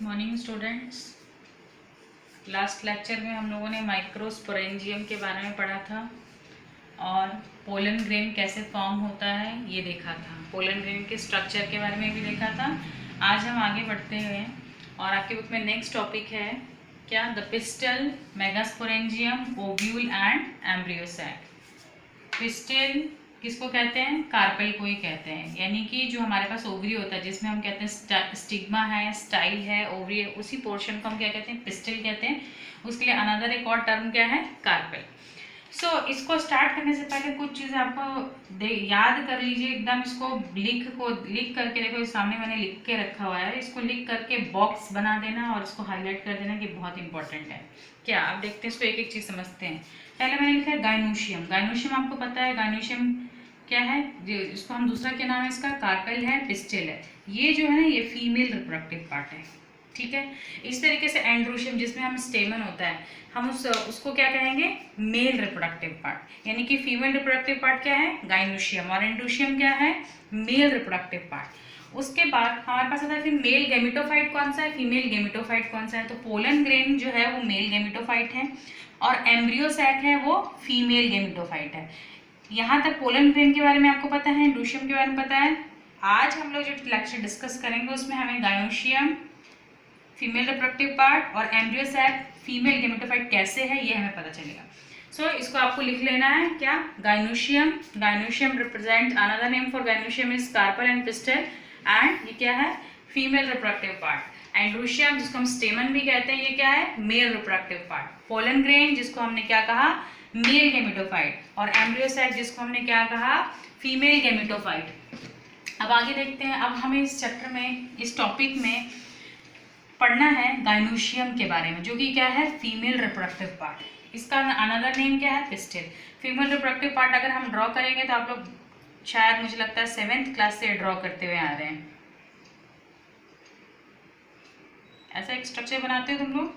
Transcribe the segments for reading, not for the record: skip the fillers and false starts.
Morning students. Last lecture में हम लोगों ने माइक्रोस्पोरेंजियम के बारे में पढ़ा था और पोलन ग्रेन कैसे फॉर्म होता है ये देखा था। पोलन ग्रेन के स्ट्रक्चर के बारे में भी देखा था। आज हम आगे बढ़ते हैं और आपके बुक में नेक्स्ट टॉपिक है क्या, the pistil, megasporangium, ovule and embryo sac. Pistol किसको कहते हैं? कार्पेल को ही कहते हैं, यानी कि जो हमारे पास ओवरी होता है जिसमें हम कहते हैं स्टिग्मा है, स्टाइल है, ओवरी है, उसी पोर्शन को हम क्या कहते हैं? पिस्टल कहते हैं। उसके लिए अनदर एक और टर्म क्या है? कार्पेल। इसको स्टार्ट करने से पहले कुछ चीज़ें आपको याद कर लीजिए एकदम। इसको लिख करके देखो, इस सामने मैंने लिख के रखा हुआ है। इसको लिख करके बॉक्स बना देना और इसको हाईलाइट कर देना कि बहुत इंपॉर्टेंट है। क्या आप देखते हैं इसको, एक एक चीज़ समझते हैं। पहले मैंने लिखा है गाइनोशियम। गाइनोशियम आपको पता है गाइनोशियम क्या है? इसको हम दूसरा क्या नाम है इसका? कार्पेल है, पिस्टल है। ये जो है ना, ये फीमेल रिप्रोडक्टिव पार्ट है, ठीक है। इस तरीके से एंड्रोशियम जिसमें हम स्टेमन होता है, हम उसको क्या कहेंगे? Male reproductive part. यानी कि फीमेल रिप्रोडक्टिव पार्ट क्या है? गाइनोशियम। और एंड्रोशियम क्या है? Male reproductive part. उसके बाद हमारे पास आता है फिर मेल गेमिटोफाइट कौन सा है, फीमेल गेमिटोफाइट कौन सा है। तो पोलन ग्रेन जो है वो मेल गेमिटोफाइट है और एम्ब्रियोसैक है वो फीमेल गेमिटोफाइट है। यहाँ तक पोलन ग्रेन के बारे में आपको पता है, एंड्रोशियम के बारे में पता है। आज हम लोग जो लेक्चर डिस्कस करेंगे उसमें हमें गाइनोशियम फीमेल रिप्रोडक्टिव पार्ट और एम्ब्रियोसैक फीमेल गेमेटोफाइट कैसे है ये हमें पता चलेगा। इसको आपको लिख लेना है क्या? Gynoecium. Gynoecium represent another name for gynoecium is carpel and pistol and ये क्या है? Female reproductive part. एंड्रोशियम जिसको हम स्टेमन भी कहते हैं, ये क्या है? Male reproductive part. Pollen grain जिसको हमने क्या कहा? Mail gametophyte. और एम्ब्रियोसैक जिसको हमने क्या कहा? Female gametophyte. अब आगे देखते हैं। अब हमें इस चैप्टर में, इस टॉपिक में पढ़ना है गाइनोशियम के बारे में, जो कि क्या है? Female reproductive part. इसका अनदर नेम क्या है? पिस्टल। फीमेल रिप्रोडक्टिव पार्ट अगर हम ड्रॉ करेंगे तो आप लोग शायद, मुझे लगता है 7th क्लास से ड्रॉ करते हुए आ रहे हैं। ऐसा एक स्ट्रक्चर बनाते हो तुम लोग,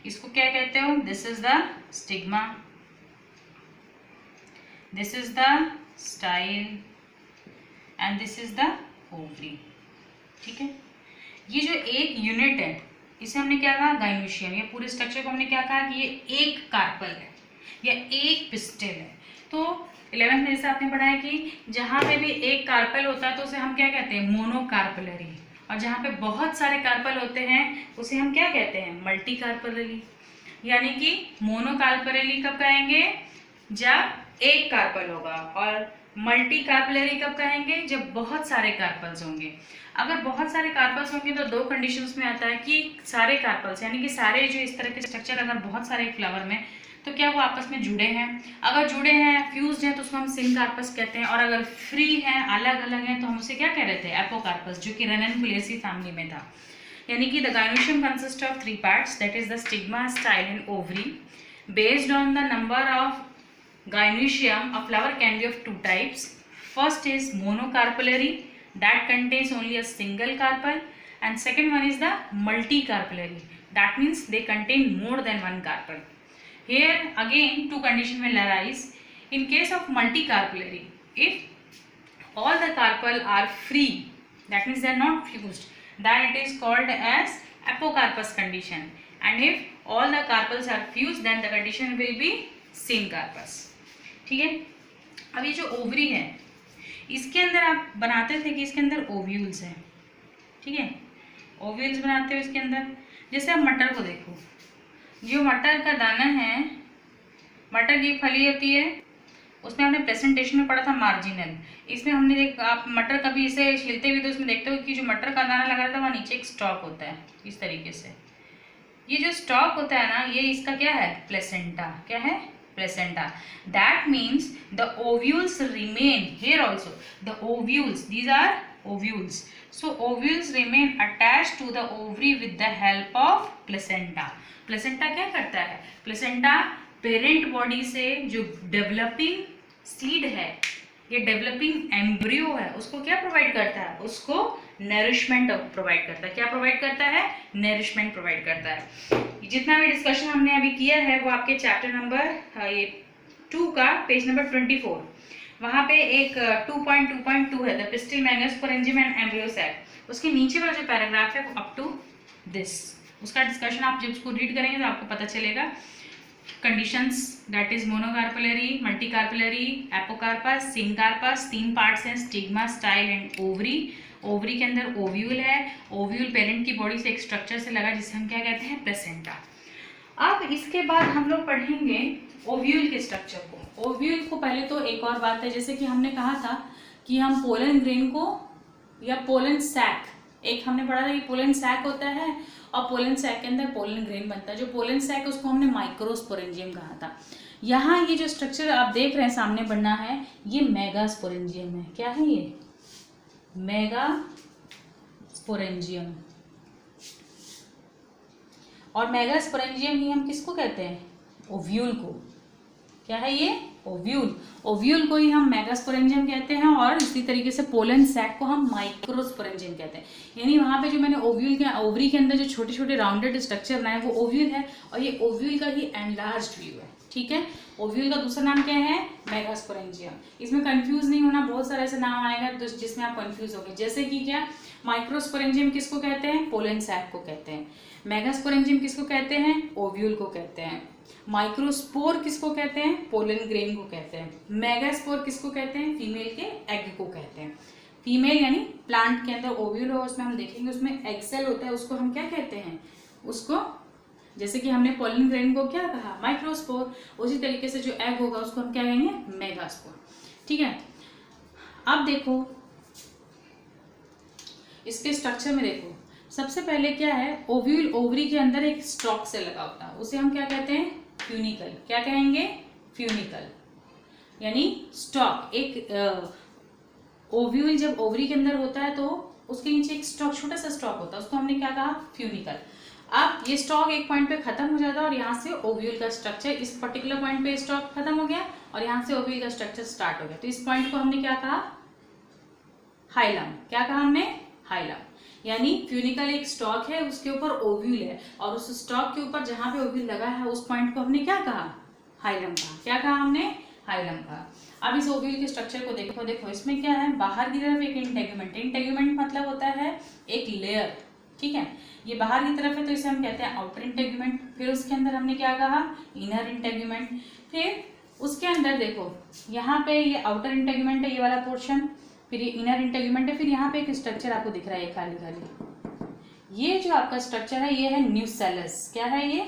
इसको क्या कहते हो? This is the stigma, this is the style and this is the ovary, ठीक है। ये जो एक यूनिट है इसे हमने क्या कहा? गाइनोशियम। ये पूरे स्ट्रक्चर को हमने क्या कहा कि ये एक कार्पल है या एक पिस्टल है। तो 11th में जैसे आपने पढ़ा है कि जहाँ पे भी एक कार्पल होता है तो उसे हम क्या कहते हैं? मोनोकार्पलरी। और जहाँ पे बहुत सारे कार्पल होते हैं उसे हम क्या कहते हैं? Multi carpellary. यानी कि मोनोकार्पलरी कब कहेंगे? जब एक कार्पल होगा, और मल्टी कार्पलरी कब कहेंगे? जब बहुत सारे कार्पल्स होंगे। अगर बहुत सारे कार्पल्स होंगे तो दो कंडीशंस में आता है कि सारे कार्पल्स यानी कि सारे जो इस तरह के स्ट्रक्चर अगर बहुत सारे फ्लावर में, तो क्या वो आपस में जुड़े हैं? अगर जुड़े हैं, फ्यूज्ड हैं, तो उसको हम सिनकार्पस कहते हैं। और अगर फ्री हैं, अलग अलग हैं, तो हम उसे क्या कह रहे थे? एपोकार्पस, जो कि रेननकुलेसी फैमिली में था। यानी कि the gynoecium consist of 3 parts, that is the stigma, style and ovary. Based on the number of gynoecium, a flower can be of 2 types. First is monocarpellary, that contains only a single carpel, and second one is the multicarpellary, that means they contain more than one carpel. Here again 2 conditions will arise. In case of multicarpellary, if all the carpel are free, that means they are not fused, then it is called as apocarpus condition. And if all the carpels are fused, then the condition will be syncarpus, ठीक है। अब ये जो ovary है इसके अंदर आप बनाते थे कि इसके अंदर ओव्यूल्स हैं, ठीक है। ओव्यूल्स बनाते हो इसके अंदर। जैसे आप मटर को देखो, जो मटर का दाना है, मटर की फली होती है, उसमें हमने प्रेजेंटेशन में पढ़ा था मार्जिनल। इसमें हमने देखा, आप मटर कभी इसे छीलते हुए तो उसमें देखते हो कि जो मटर का दाना लगा रहता है वहाँ नीचे एक स्टॉक होता है इस तरीके से। ये जो स्टॉक होता है ना, ये इसका क्या है? प्लेसेंटा। क्या है? placenta. That means the ovules remain here also. The ovules, these are ovules. So ovules remain attached to the ovary with the help of placenta. Placenta क्या करता है? Placenta parent body से जो developing seed है, ये developing embryo है, उसको क्या प्रोवाइड करता है? उसको नरिशमेंट प्रोवाइड करता है। क्या प्रोवाइड करता है? नरिशमेंट प्रोवाइड करता है। जितना भी डिस्कशन हमने अभी किया है वो आपके चैप्टर नंबर 2 का पेज नंबर 24, वहाँ पे एक 2.2.2 है, the pistil, megasporangium and embryo sac. उसके नीचे वाला जो पैराग्राफ है वो अप टू दिस। उसका डिस्कशन आप जब उसको रीड करेंगे तो आपको पता चलेगा। Conditions that is monocarpellary, multicarpellary, apocarpous, syncarpous, 3 parts हैं, stigma, style and ovary. Ovary के अंदर ओव्यूल है, ओव्यूल पेरेंट की बॉडी से एक स्ट्रक्चर से लगा जिसे हम क्या कहते हैं, प्लेसेंटा। अब इसके बाद हम लोग पढ़ेंगे ओव्यूल के स्ट्रक्चर को। ओव्यूल को पहले तो एक और बात है, जैसे कि हमने कहा था कि हम पोलन ग्रेन को या पोलन सैक, एक हमने पढ़ा था कि पोलन सैक होता है और पोलन सैक के अंदर पोलन ग्रेन बनता है। जो पोलन सैक है उसको हमने माइक्रोस्पोरेंजियम कहा था। यहाँ ये जो स्ट्रक्चर आप देख रहे हैं सामने बनना है, ये मेगास्पोरेंजियम है। क्या है ये? मेगास्पोरेंजियम। और मेगास्पोरेंजियम ही हम किसको कहते हैं? ओव्यूल को। क्या है ये? ओव्यूल। ओव्यूल को ही हम मेगास्पोरेंजियम कहते हैं और इसी तरीके से पोलन सैक को हम माइक्रोस्पोरेंजियम कहते हैं। यानी वहाँ पे जो मैंने ओव्यूल के ओवरी के अंदर जो छोटे छोटे राउंडेड स्ट्रक्चर बनाए वो ओव्यूल है और ये ओव्यूल का ही एनलार्ज्ड व्यू है। ठीक है, ओव्यूल का दूसरा नाम क्या है? मेगास्पोरेंजियम। इसमें कंफ्यूज नहीं होना, बहुत सारे ऐसे नाम आएगा जिसमें आप कंफ्यूज होंगे। जैसे कि क्या, माइक्रोस्पोरेंजियम किसको कहते हैं? पोलन सैक को कहते हैं। मेगास्पोरेंजियम किसको कहते हैं? ओव्यूल को कहते हैं। माइक्रोस्पोर किसको कहते हैं? पोलन ग्रेन को कहते हैं। मेगास्पोर किसको कहते हैं? फीमेल के एग को कहते हैं। फीमेल यानी प्लांट के अंदर ओव्यूल हो, उसमें हम देखेंगे उसमें एग सेल होता है, उसको हम क्या कहते हैं? उसको, जैसे कि हमने पोलन ग्रेन को क्या कहा? माइक्रोस्पोर। उसी तरीके से जो एग होगा उसको हम क्या कहेंगे? मेगास्पोर। ठीक है, अब देखो इसके स्ट्रक्चर में देखो, सबसे पहले क्या है, ओव्यूल ओवरी के अंदर एक स्टॉक से लगा होता है, उसे हम क्या कहते हैं? फ्यूनिकल। क्या कहेंगे? फ्यूनिकल। यानी स्टॉक, एक ओव्यूल जब ओवरी के अंदर होता है तो उसके नीचे एक स्टॉक, छोटा सा स्टॉक होता है, उसको हमने क्या कहा? फ्यूनिकल। अब ये स्टॉक एक पॉइंट पे खत्म हो जाता है और यहाँ से ओव्यूल का स्ट्रक्चर, इस पर्टिकुलर पॉइंट पे स्टॉक खत्म हो गया और यहाँ से ओव्यूल का स्ट्रक्चर स्टार्ट हो गया, तो इस पॉइंट को हमने क्या कहा? हाइलम। क्या कहा हमने? हाइलम। यानी फ्यूनिकल एक स्टॉक है, उसके ऊपर ओव्यूल है और उस स्टॉक के ऊपर जहां पे ओव्यूल लगा है उस पॉइंट को हमने क्या कहा? हाइलम कहा। क्या कहा हमने? हाइलम कहा। अब इस ओव्यूल के स्ट्रक्चर को देखो, देखो इसमें क्या है, बाहर की तरफ एक इंटेगुमेंट। इंटेगुमेंट मतलब होता है एक लेयर। ठीक है, ये बाहर की तरफ है तो इसे हम कहते हैं आउटर इंटेगुमेंट। फिर उसके अंदर हमने क्या कहा? Inner integument. फिर उसके अंदर देखो, यहाँ पे ये आउटर इंटेगुमेंट है, ये वाला पोर्शन, फिर ये इनर इंटेगुमेंट है, फिर यहाँ पे एक स्ट्रक्चर आपको दिख रहा है खाली खाली, ये जो आपका स्ट्रक्चर है ये है न्यूसेलस। क्या है ये?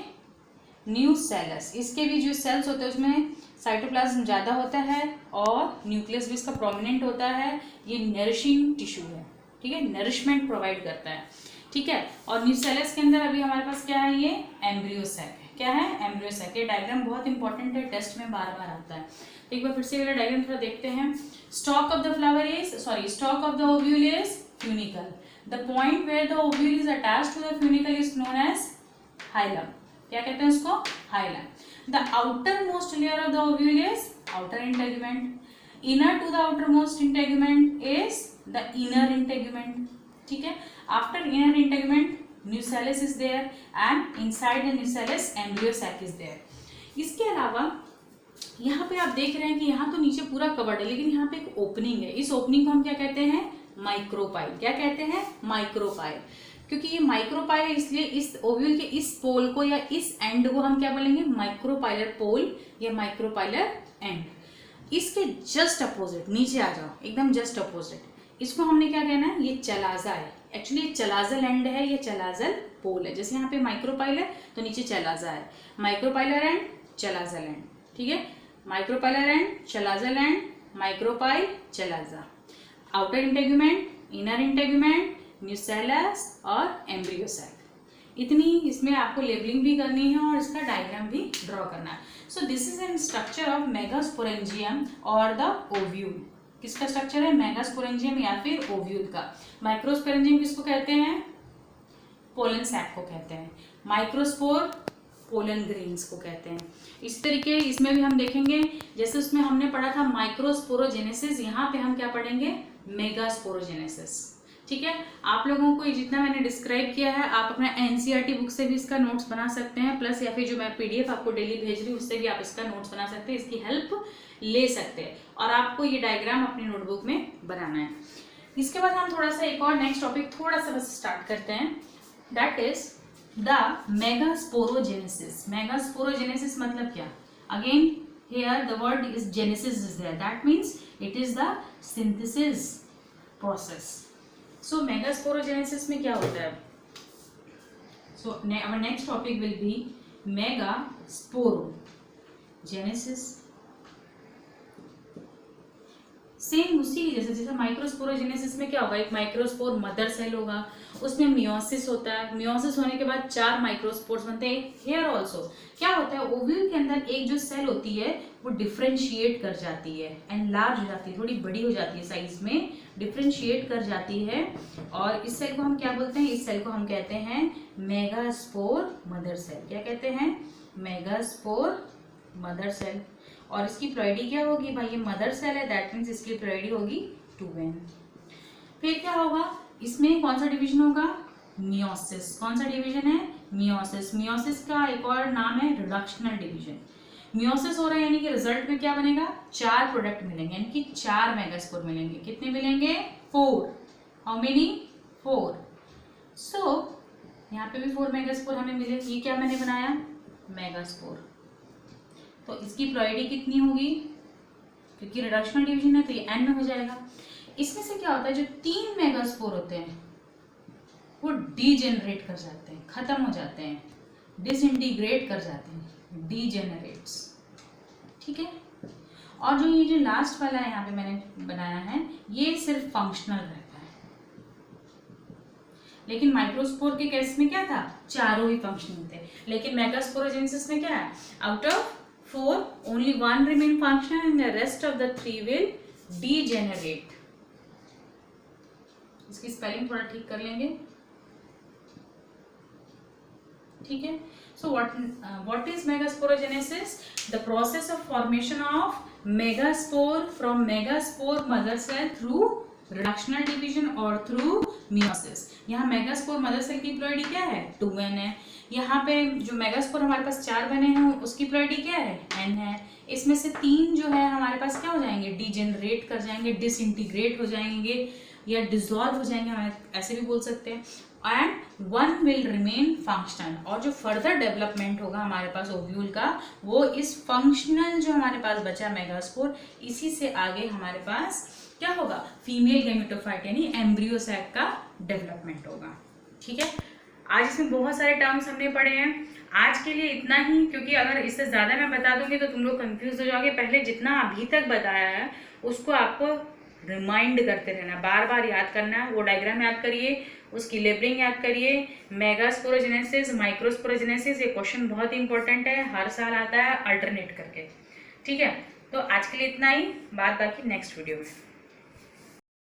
न्यूसेलस। इसके भी जो सेल्स होते हैं उसमें साइटोप्लाज्म ज़्यादा होता है और न्यूक्लियस भी इसका प्रोमिनेंट होता है। ये नरिशिंग टिश्यू है। ठीक है, नरिशमेंट प्रोवाइड करता है। ठीक है, और न्यूसेलस के अंदर अभी हमारे पास क्या है? ये एम्ब्रियो सैक है। क्या है? Embryo sac. ये डायग्राम बहुत इंपॉर्टेंट है, टेस्ट में बार बार आता है। एक बार फिर से वाला डायग्राम थोड़ा देखते हैं। Stalk of the flower is, sorry, stalk of the ovule is funicle. The point where the ovule is attached to the funicle is known as hilum. क्या कहते हैं उसको? Hilum. The outer most layer of the ovule is outer integument. Inner to the outer most integument is the inner integument. ठीक है, after inner integument nucellus is there and inside the nucellus embryo sac is there. इसके अलावा यहाँ पे आप देख रहे हैं कि यहाँ तो नीचे पूरा कवर्ड है, लेकिन यहाँ पे एक ओपनिंग है। इस ओपनिंग को हम क्या कहते हैं? माइक्रोपाइल। क्या कहते हैं? माइक्रोपाइल। क्योंकि ये माइक्रोपाइल है इसलिए इस ओव्यूल के इस पोल को या इस एंड को हम क्या बोलेंगे? माइक्रोपाइलर पोल या माइक्रोपाइलर एंड। इसके जस्ट अपोजिट, नीचे आ जाओ, एकदम जस्ट अपोजिट, इसको हमने क्या कहना है? ये चलाजा है। एक्चुअली ये चलाजल एंड है, ये चलाजल पोल है। जैसे यहाँ पे माइक्रोपाइल है तो नीचे चलाजा है। Micropylar and, chalazal end. ठीक है, micropylar and, chalazal end, micropyle, chalaza. Outer integument, inner integument, nucellus और एम्ब्रियो सैक। इतनी इसमें आपको लेबलिंग भी करनी है और इसका डायग्राम भी ड्रॉ करना है। So this is an structure of megasporangium और द ओव्यूल। किसका स्ट्रक्चर है? मेगास्पोरेंजियम या फिर ओव्यूल का। माइक्रोस्पोरेंजियम किसको कहते हैं? पोलन सैक को कहते हैं। माइक्रोस्पोर पोलन ग्रेन्स को कहते हैं। इस तरीके इसमें भी हम देखेंगे, जैसे उसमें हमने पढ़ा था माइक्रोस्पोरोजेनेसिस, यहाँ पे हम क्या पढ़ेंगे? मेगास्पोरोजेनेसिस। ठीक है, आप लोगों को जितना मैंने डिस्क्राइब किया है आप अपना एनसीईआरटी बुक से भी इसका नोट्स बना सकते हैं, प्लस या फिर जो मैं पीडीएफ आपको डेली भेज रही हूँ उससे भी आप इसका नोट्स बना सकते हैं, इसकी हेल्प ले सकते हैं और आपको ये डायग्राम अपनी नोटबुक में बनाना है। इसके बाद हम थोड़ा सा एक और नेक्स्ट टॉपिक थोड़ा सा बस स्टार्ट करते हैं। That is the megasporogenesis. Megasporogenesis मतलब क्या? Again here the word is genesis is there, that means it is the synthesis process. So megasporogenesis में क्या होता है? So our next topic will be megasporogenesis. Same उसी की जैसे माइक्रोस्पोरोजेनेसिस में क्या होगा, एक माइक्रोस्पोर मदर सेल होगा, उसमें मियोसिस होता है, मियोसिस होने के बाद 4 माइक्रोस्पोर्स बनते हैं। हेयर ऑल्सो क्या होता है, ओव्यूल के अंदर एक जो सेल होती है वो डिफ्रेंशिएट कर जाती है, एनलार्ज हो जाती है, थोड़ी बड़ी हो जाती है साइज में, डिफ्रेंशिएट कर जाती है। और इस सेल को हम क्या बोलते हैं? इस सेल को हम कहते हैं मेगास्पोर मदर सेल। क्या कहते हैं? Megaspore mother cell. और इसकी प्लॉइडी क्या होगी भाई? ये मदर सेल है, दैट मीन्स इसकी प्लॉइडी होगी 2n। फिर क्या होगा, इसमें कौन सा डिवीजन होगा? मियोसिस। कौन सा डिवीजन है? मियोसिस। मियोसिस का एक और नाम है रिडक्शनल डिवीजन। मियोसिस हो रहा है यानी कि रिजल्ट में क्या बनेगा? 4 प्रोडक्ट मिलेंगे, यानी कि 4 मेगास्पोर मिलेंगे। कितने मिलेंगे? 4। How many? 4। सो यहाँ पे भी 4 मेगास्पोर हमें मिले। ये क्या मैंने बनाया? मेगास्पोर। तो इसकी प्लॉइडी कितनी होगी? क्योंकि रिडक्शनल डिवीजन है तो ये n में हो जाएगा। इसमें से क्या होता है, जो 3 मेगास्पोर होते हैं वो डीजेनरेट कर जाते हैं, खत्म हो जाते हैं, डिसइंटीग्रेट कर जाते हैं, डीजेनरेट्स। ठीक है। और जो ये जो लास्ट वाला है यहाँ पे मैंने बनाया है, ये सिर्फ फंक्शनल रहता है। लेकिन माइक्रोस्पोर के केस में क्या था? चारों ही फंक्शनल थे। लेकिन मेगास्पोरोजेनेसिस में क्या है? Out of 4 only 1 remain functional and the rest of the 3 will degenerate. इसकी स्पेलिंग थोड़ा ठीक कर लेंगे, ठीक है। So what is megasporogenesis? The process of formation of megaspore from megaspore mother cell through reductional division or through meiosis. यहाँ megaspore mother cell की ploidy क्या है? 2n है। यहाँ पे जो मेगास्पोर हमारे पास 4 बने हैं उसकी प्लॉइडी क्या है? n है। इसमें से 3 जो है हमारे पास क्या हो जाएंगे? डिजेनरेट कर जाएंगे, डिसइंटीग्रेट हो जाएंगे या डिसॉल्व हो जाएंगे, हम ऐसे भी बोल सकते हैं। And 1 will remain functional. और जो फर्दर डेवलपमेंट होगा हमारे पास ओव्यूल का, वो इस फंक्शनल जो हमारे पास बचा मेगास्पोर, इसी से आगे हमारे पास क्या होगा? फीमेल गैमेटोफाइट यानी एम्ब्रियो सैक का डेवलपमेंट होगा। ठीक है। आज इसमें बहुत सारे टर्म्स हमने पढ़े हैं। आज के लिए इतना ही, क्योंकि अगर इससे ज़्यादा मैं बता दूंगी तो तुम लोग कंफ्यूज हो जाओगे। पहले जितना अभी तक बताया है उसको आपको रिमाइंड करते रहना, बार बार याद करना है। वो डायग्राम याद करिए, उसकी लेबलिंग याद करिए। मेगास्पोरोजेनेसिस, माइक्रोस्पोरोजेनेसिस, ये क्वेश्चन बहुत इंपॉर्टेंट है, हर साल आता है अल्टरनेट करके। ठीक है। तो आज के लिए इतना ही, बात बाकी नेक्स्ट वीडियो में।